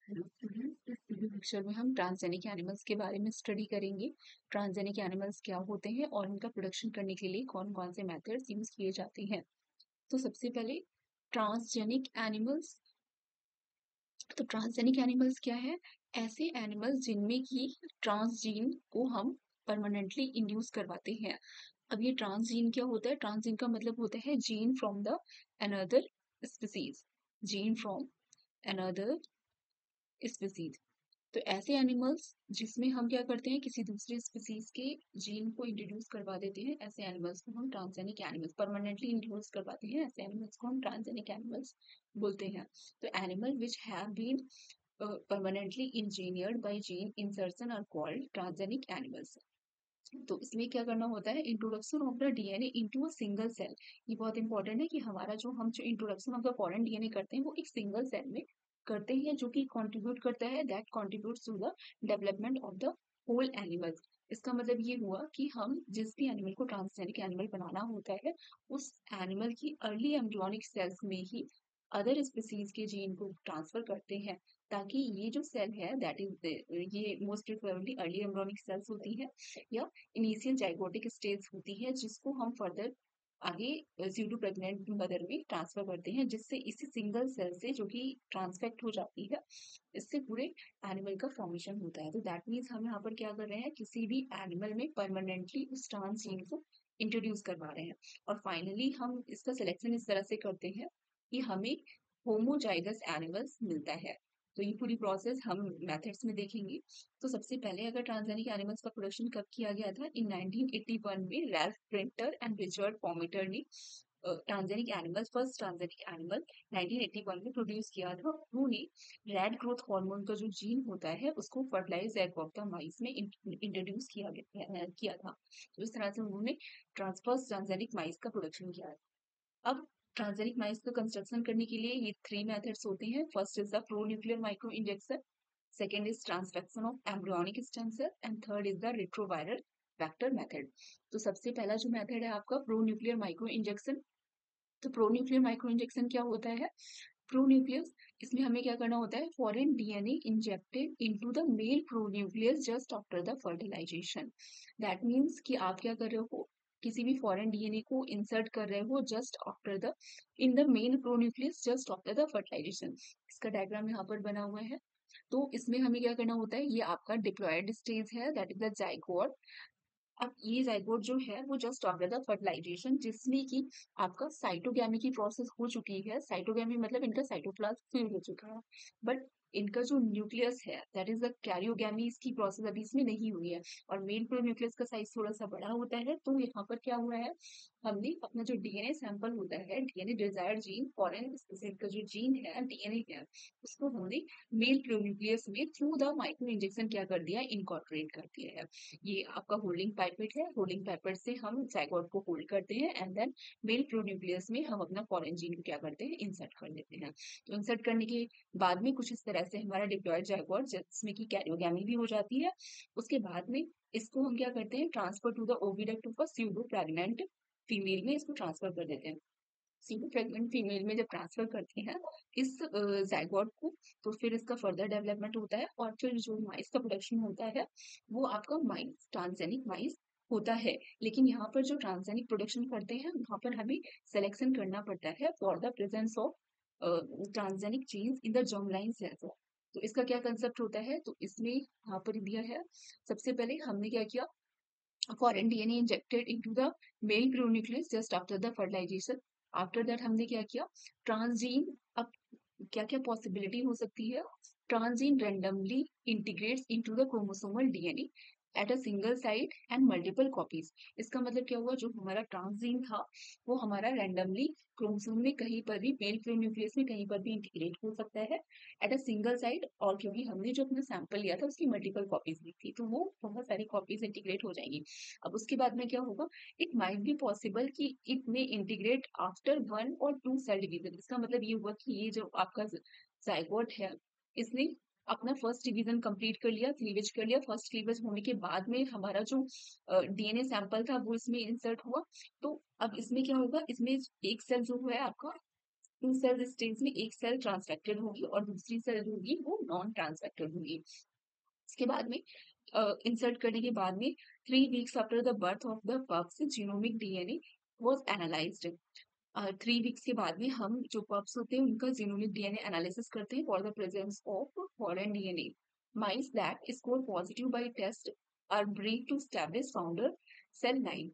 Hello students, इस video lecture में हम ट्रांसजेनिक एनिमल्स के बारे में स्टडी करेंगे। ट्रांसजेनिक एनिमल्स क्या होते हैं और उनका प्रोडक्शन करने के लिए कौन कौन से मेथड्स यूज किए जाते हैं। तो सबसे पहले ट्रांसजेनिक एनिमल्स। तो ट्रांसजेनिक एनिमल्स क्या है? ऐसे एनिमल्स जिनमें की ट्रांसजीन को हम परमानेंटली इंड्यूस करवाते हैं। अब ये ट्रांसजीन क्या होता है? ट्रांसजीन का मतलब होता है gene from the another species, gene from another species. तो ऐसे एनिमल्स जिसमें हम क्या करते हैं, किसी दूसरे स्पीसीज के जीन को इंट्रोड्यूस करवा देते हैं, ऐसे एनिमल्स को हम ट्रांसजेनिक एनिमल्स, परमानेंटली इंट्रोड्यूस करवाते हैं ऐसे एनिमल्स को हम ट्रांसजेनिक एनिमल्स बोलते हैं। तो animal which have been permanently engineered by gene insertion are called transgenic animals. तो इसमें क्या करना होता है, introduction of the DNA into a single cell. ये बहुत इंपॉर्टेंट है कि हमारा जो introduction of the foreign DNA करते हैं वो एक सिंगल सेल में करते हैं, जो कि कंट्रीब्यूट करता है, that contributes to the development of the whole animal. इसका मतलब ये हुआ कि हम जिस भी एनिमल को ट्रांसजेनिक एनिमल बनाना होता है, उस एनिमल की अर्ली एम्ब्रियोनिक सेल्स में ही अदर स्पीसीज के जीन को ट्रांसफर करते हैं, ताकि ये जो सेल है दैट इज ये most preferably early embryonic cells होती है या इनिशियल जाइगोटिक स्टेज होती है, जिसको हम फर्दर आगे स्यूडो प्रेग्नेंट मदर में ट्रांसफर करते हैं, जिससे इसी सिंगल सेल से जो कि ट्रांसफेक्ट हो जाती है, इससे पूरे एनिमल का फॉर्मेशन होता है। तो दैट मीन्स हम यहाँ पर क्या कर रहे हैं, किसी भी एनिमल में परमानेंटली उस ट्रांसजीन को इंट्रोड्यूस करवा रहे हैं। और फाइनली हम इसका सिलेक्शन इस तरह से करते हैं कि हमें होमोजाइगस एनिमल्स मिलता है। तो ये पूरी प्रोसेस हम मेथड्स में देखेंगे। तो सबसे पहले अगर ट्रांसजेनिक एनिमल्स का प्रोडक्शन कब किया गया था, इन 1981 में रैल्फ प्रिंटर एंड रिचर्ड पॉमेटर ने transgenic animals, first transgenic animal 1981 में प्रोड्यूस किया था। उन्होंने रेड ग्रोथ हार्मोन का जो जीन होता है उसको फर्टिलाइज एग ऑफ द माइस में इंट्रोड्यूस किया था। तो इस तरह से उन्होंने ट्रांसफर्स ट्रांसजेनिक माइस का प्रोडक्शन किया है। अब ट्रांसजेनिक माइस का कंस्ट्रक्शन करने के लिए ये 3 मेथड्स होते हैं। First is the pronuclear microinjection, second is transfection of embryonic stem cell and third is the retroviral vector method. तो सबसे पहला जो मेथड है आपका प्रो न्यूक्लियर माइक्रो इंजेक्शन। तो प्रो न्यूक्लियर माइक्रो इंजेक्शन क्या होता है? प्रो न्यूक्लियस, इसमें हमें क्या करना होता है, foreign DNA injected into the male pronucleus just after the fertilisation. That means कि आप क्या कर रहे हो, किसी भी फॉरेन डीएनए को इंसर्ट कर रहे हो just after the in the male pronucleus just after the fertilisation. इसका डायग्राम यहाँ पर बना हुआ है। तो इसमें हमें क्या करना होता है, ये आपका डिप्लॉयड स्टेज है, दैट इज द जाइगोट। अब ये जाइगोट जो है वो जस्ट आफ्टर द फर्टिलाइजेशन, जिसमें कि आपका साइटोगैमी की प्रोसेस हो चुकी है। साइटोगैमी मतलब इनका साइटोप्लाज्म फिल हो चुका है, बट इनका जो न्यूक्लियस है दैट इज द कैरियोगैमी, इसकी प्रोसेस अभी इसमें नहीं हुई है। और मेल प्रो न्यूक्लियस का साइज थोड़ा सा बड़ा होता है। तो यहाँ पर क्या हुआ है, हमने अपना जो डीएनए सैंपल होता है, DNA desired gene, foreign species का जो जीन है, डीएनए है, उसको हमने मेल प्रो न्यूक्लियस में थ्रू द माइक्रो इंजेक्शन क्या कर दिया, इनकॉर्पोरेट कर दिया है। ये आपका होल्डिंग पाइपेट है, होल्डिंग पाइपेट से हम जाइगोट को होल्ड करते हैं एंड देन मेल प्रोन्यूक्लियस में हम अपना फॉरेन जीन को क्या करते हैं, इंसर्ट कर देते हैं। तो इंसर्ट करने के बाद में कुछ इस तरह से हमारा डिप्लॉयड जाइगोट, जिसमें की कैरियोगैमी भी हो जाती है, उसके बाद में इसको हम क्या करते हैं, transfer to the oviduct of a pseudopregnant female में इसको ट्रांसफर कर देते हैं। स्यूडो प्रेग्नेंट फीमेल में जब ट्रांसफर करते हैं इस जाइगोट को, तो फिर इसका फर्दर डेवलपमेंट होता है और फिर जो माइस का प्रोडक्शन होता है वो आपका माइस, ट्रांसजेनिक माइस होता है। लेकिन यहाँ पर जो ट्रांसजेनिक प्रोडक्शन करते हैं वहां पर हमें सिलेक्शन करना पड़ता है for the presence of transgenic genes in the germline cells. तो इसका क्या कंसेप्ट होता है, तो इसमें यहाँ पर दिया है, सबसे पहले हमने क्या किया, foreign DNA injected into the male pronucleus just after the fertilisation. After that हमने क्या किया, ट्रांसजीन। अब क्या क्या पॉसिबिलिटी हो सकती है, transgene randomly integrates into the chromosomal DNA at a single site and multiple copies. इसका मतलब क्या हुआ, जो हमारा ट्रांसजीन था वो हमारा रैंडमली क्रोमोसोम में कहीं पर भी, मेल प्रो न्यूक्लियस में कहीं पर भी इंटीग्रेट हो सकता है एट अ सिंगल साइट। और क्योंकि हमने जो अपना सैंपल लिया था उसकी मल्टीपल कॉपीज ली थी, तो वो बहुत सारी कॉपीज इंटीग्रेट हो जाएंगी। अब उसके बाद में क्या होगा, इट माइट बी पॉसिबल कि इट में इंटीग्रेट आफ्टर 1 और 2 सेल डिवीजन। इसका मतलब ये हुआ कि ये जो आपका जाइगोट है, इसने अपना फर्स्ट डिवीजन कंप्लीट कर लिया, क्लीवेज कर लिया। फर्स्ट क्लीवेज होने के बाद में हमारा जो डीएनए सैंपल था वो इसमें इंसर्ट हुआ। तो अब इसमें क्या होगा, इसमें एक सेल जो है आपका टू सेल स्टेज में एक सेल ट्रांसफेक्टेड होगी और दूसरी सेल होगी वो नॉन ट्रांसफेक्टेड होगी। इसके बाद में इंसर्ट करने के बाद में 3 weeks after the birth of the pups genomic DNA was analysed. 3 weeks के बाद में हम जो पप्स होते हैं उनका जीनोमिक डीएनए एनालिसिस करते हैं for the presence of foreign DNA. Mice that score positive by test are breed to establish founder cell line.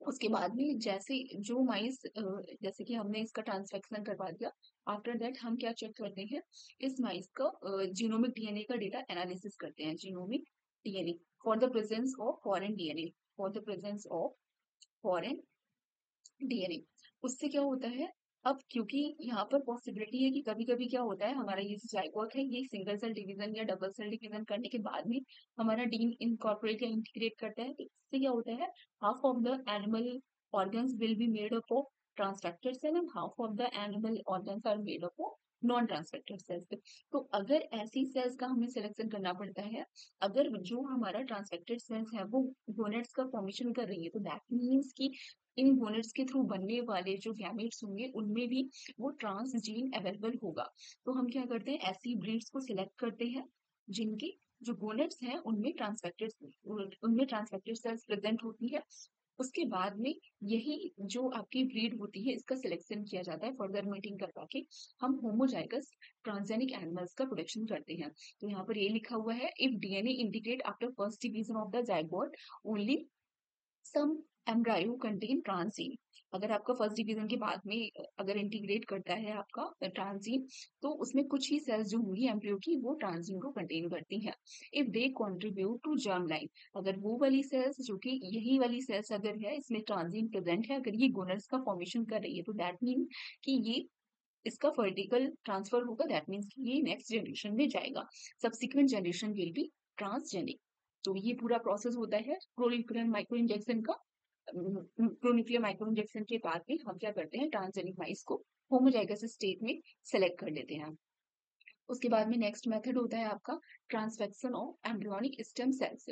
उसके बाद में जैसे जो माइस जैसे कि हमने इसका ट्रांसफेक्शन करवा दिया, आफ्टर दैट हम क्या चेक करते हैं, इस माइस का जीनोमिक डीएनए का डेटा एनालिसिस करते हैं। Genomic DNA for the presence of foreign DNA, for the presence of foreign DNA. उससे क्या होता है, अब क्योंकि यहाँ पर पॉसिबिलिटी है कि कभी कभी क्या होता है, हमारा ये जो जाइगोट है ये सिंगल सेल डिवीजन या डबल सेल डिवीजन करने के बाद में हमारा डीन इनकॉर्पोरेट या इंटीग्रेट करता है, तो इससे क्या होता है, half of the animal organs will be made up of transfected cell and half of the animal organs are made up of non transfected cells. तो अगर ऐसी सेल्स का हमें सिलेक्शन करना पड़ता है, अगर जो हमारा ट्रांसफेक्टेड सेल्स है वो गोनेट्स का फॉर्मेशन कर रही है, तो दैट मीन्स कि इन गोनेट्स के थ्रू बनने वाले जो गैमेट्स होंगे उनमें भी वो ट्रांस जीन अवेलेबल होगा। तो हम क्या करते हैं, ऐसी ब्रीड्स को सिलेक्ट करते हैं जिनके जो गोनेट्स हैं उनमें ट्रांसफेक्टेड सेल्स प्रेजेंट होती है। उसके बाद में यही जो आपकी ब्रीड होती है इसका सिलेक्शन किया जाता है, फर्दर मीटिंग करवा के हम होमोजाइगस ट्रांसजेनिक एनिमल्स का प्रोडक्शन करते हैं। तो यहाँ पर ये लिखा हुआ है, if DNA integrate after first division of the zygote only some embryo contain transgene. अगर आपका फर्स्ट डिवीजन के बाद में अगर इंटीग्रेट करता है आपका ट्रांसजीन, तो उसमें कुछ ही सेल्स जो होंगी एम्ब्रियो की वो ट्रांसजीन को कंटेन करती हैं। If they contribute to germline, अगर वो वाली सेल्स जो कि यही वाली सेल्स अगर है इसमें ट्रांसजीन प्रेजेंट है, अगर ये गोनल्स का फॉर्मेशन कर रही है, तो दैट मीन कि ये इसका वर्टिकल ट्रांसफर होगा, दैट मीन्स कि ये नेक्स्ट जनरेशन में जाएगा। Subsequent generation will be transgenic. तो ये पूरा प्रोसेस होता है प्रोन्यूक्लियर माइक्रो इंजेक्शन का। प्रोन्यूक्लियर माइक्रो इंजेक्शन के बाद में हम क्या करते हैं, ट्रांसजेनिक माइस को होमोजाइगस स्टेट में सेलेक्ट कर लेते हैं। उसके बाद में नेक्स्ट मेथड होता है आपका transfection of embryonic stem cells.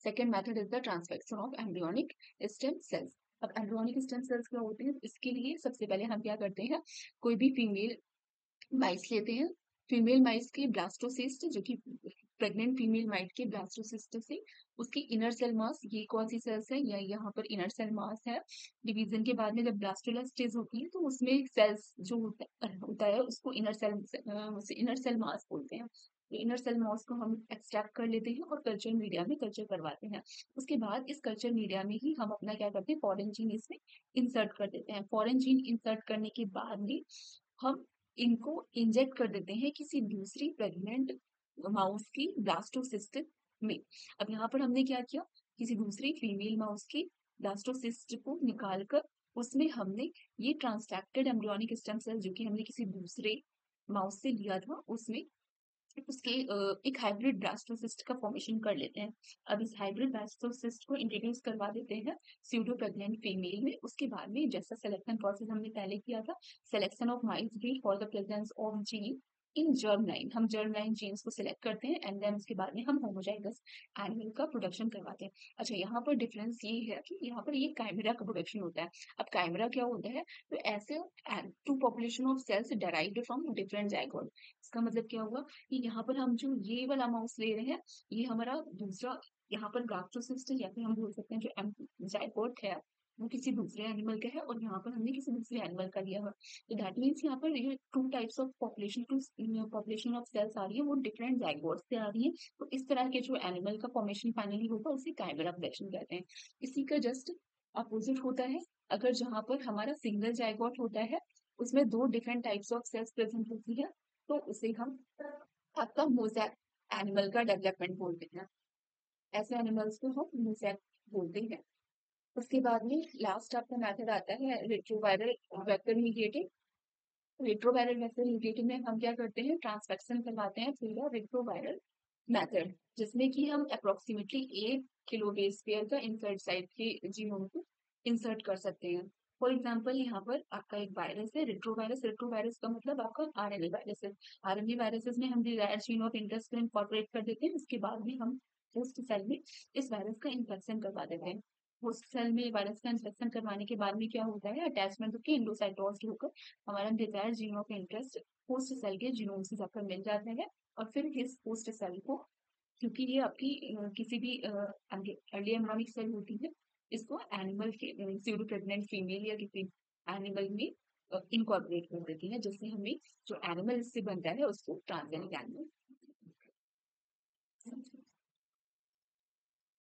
Second method is the transfection of embryonic stem cells. अब एम्ब्रियोनिक स्टेम सेल्स क्या होते हैं, इसके लिए सबसे पहले हम क्या करते हैं, कोई भी फीमेल माइस लेते हैं, फीमेल माइस के ब्लास्टोसिस्ट जो कि प्रेग्नेंट फीमेल माइट के ब्लास्टोसिस्ट से उसकी इनर सेल मास, ये कौन सी सेल्स है, या यहाँ पर इनर सेल मास है। डिवीजन के बाद में जब ब्लास्टुला स्टेज होती है तो उसमें सेल्स जो होता है उसको इनर सेल मास बोलते हैं। तो इनर सेल मास को हम एक्सट्रैक्ट कर लेते हैं और कल्चर मीडिया में कल्चर करवाते हैं। उसके बाद इस कल्चर मीडिया में ही हम अपना क्या करते हैं, फॉरेन जीन इसमें इंसर्ट कर देते हैं। फॉरेन जीन इंसर्ट करने के बाद में हम इनको इंजेक्ट कर देते हैं किसी दूसरी प्रेग्नेंट माउस की ब्लास्टोसिस्ट में। अब यहाँ पर हमने क्या किया, किसी दूसरी फीमेल माउस की ब्लास्टोसिस्ट को निकालकर उसमें हमने ये ट्रांसफेक्टेड एम्ब्रियोनिक स्टेम सेल जो कि हमने किसी दूसरे माउस से लिया था उसमें उसके एक हाइब्रिड ब्लास्टोसिस्ट का फॉर्मेशन कर लेते हैं। अब इस हाइब्रिड ब्लास्टोसिस्ट को इंट्रोड्यूस करवा देते हैं स्यूडो प्रेग्नेंट फीमेल में। उसके बाद में जैसा सिलेक्शन प्रोसेस हमने पहले किया था, selection of mice breed for the presence of gene in germ line, हम जर्म लाइन जीन्स को सिलेक्ट करते हैं एंड देन उसके बाद में हम होमोजाइगस एनिमल का प्रोडक्शन करवाते हैं। अच्छा, यहाँ पर डिफरेंस ये है कि यहाँ पर ये काइमेरा का प्रोडक्शन होता है। अब काइमेरा क्या होता है, तो ऐसे two population of cells derived from different zygote. इसका मतलब क्या हुआ कि यहाँ पर हम जो ये वाला माउस ले रहे हैं ये हमारा दूसरा यहाँ पर ब्लास्टोसिस्ट या फिर हम बोल सकते हैं जो जाइगोट है वो किसी दूसरे एनिमल का है और यहाँ पर हमने किसी दूसरे एनिमल का लिया है। तो दैट मीन्स यहाँ पर ये two types of population of cells आ रही है, वो डिफरेंट जाइगोट से आ रही है। तो इस तरह के जो एनिमल का फॉर्मेशन फाइनली होगा उसे काइमेरा प्रोडक्शन कहते हैं। इसी का जस्ट अपोजिट होता है, अगर जहाँ पर हमारा सिंगल जाइगोट होता है उसमें दो different types of cells present होती है, तो उसे हम आपका मोज़ेक एनिमल का डेवलपमेंट बोलते हैं। ऐसे एनिमल्स को हम मोज़ेक बोलते हैं। उसके बाद में लास्ट आपका मेथड आता है retroviral vector mediated. Retroviral vector mediated में हम क्या करते हैं, ट्रांसफेक्शन करवाते हैं थ्रू द रेट्रोवायरल मेथड, जिसमें कि हम अप्रोक्सीमेटली 1 किलो बेस पेयर का इंसर्ट साइट के जीनोम को इंसर्ट कर सकते हैं। फॉर एग्जाम्पल यहाँ पर आपका एक वायरस है रेट्रोवायरस, रेट्रोवायरस का मतलब आपका आरएनए वायरस है। आरएनए वायरसेस में हम डिजायर्ड जीन ऑफ इंटरेस्ट को इनकॉर्पोरेट कर देते हैं, उसके बाद में हम होस्ट सेल में इस वायरस का इन्फेक्शन करवा देते हैं। होस्ट सेल में वायरस का इंफेक्शन करवाने के बाद में क्या होता है, अटैचमेंट होकर एंडोसाइटोज होकर हमारा desire gene of interest host cell के जीनोम से जाकर मिल जाता है। और फिर इस होस्ट सेल को, क्योंकि ये आपकी किसी भी अर्ली एम्ब्रियोनिक सेल होती है, इसको एनिमल के स्यूडो प्रेग्नेंट फीमेल या किसी एनिमल में इनकॉर्पोरेट कर देती है, जिससे हमें जो एनिमल इससे बनता है उसको ट्रांसजेनिक एनिमल